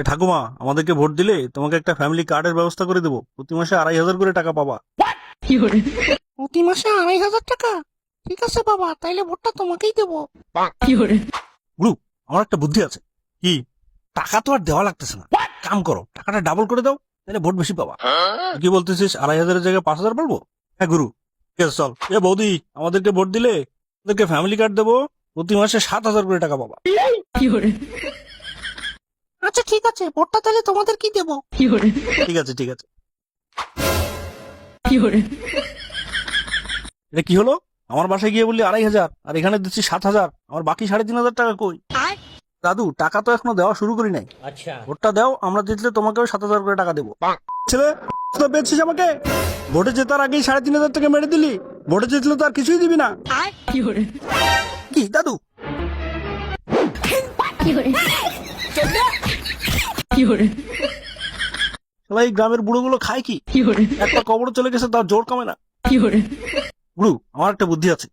ঠাকুমা, আমাদেরকে ভোট দিলে তোমাকে একটা ফ্যামিলি কার্ডের ব্যবস্থা করে দেবো, প্রতি মাসে 2,500 করে টাকা পাবা। প্রতি মাসে 2,500 টাকা? ঠিক আছে বাবা, তাইলে ভোটটা তোমাকেই দেবো। গুরু, আমার একটা বুদ্ধি আছে। কি? টাকা তো আর দেওয়া লাগতেছে না, কাম করো, টাকাটা ডাবল করে দাও, তাহলে ভোট বেশি পাবা। তুই কি বলতেছিস 2,500-এর জায়গায় 5,000 পারবো? হ্যাঁ গুরু, ঠিক আছে, চল। এ বৌদি, আমাদেরকে ভোট দিলে ওদেরকে ফ্যামিলি কার্ড দেবো, প্রতি মাসে 7,000 করে টাকা পাবা। আচ্ছা ঠিক আছে, ভোটটা তাহলে তোমাদের কি দেবো। ঠিক আছে, ঠিক আছে। এটা কি হলো? আমার বাসায় গিয়ে বললি 2,500, আর এখানে দিচ্ছি 7,000, আমার বাকি 3,500 টাকা কই? দাদু, টাকা তো এখনো দেওয়া শুরু করি নাই। আচ্ছা, ভোটটা দাও, আমরা জিতলে তোমাকেও 7,000 করে টাকা দেবো। ছেলে, তো পেয়েছিস আমাকে? ভোটে জেতার আগেই 3,500 টাকা মেরে দিলি, ভোটে জিতলে তো আর কিছুই দিবি না। কি দাদু? শালা এই গ্রামের বুড়োগুলো খায় কি? একটা কবর চলে গেছে, তার জোর কমে না। গুরু, আমার একটা বুদ্ধি আছে।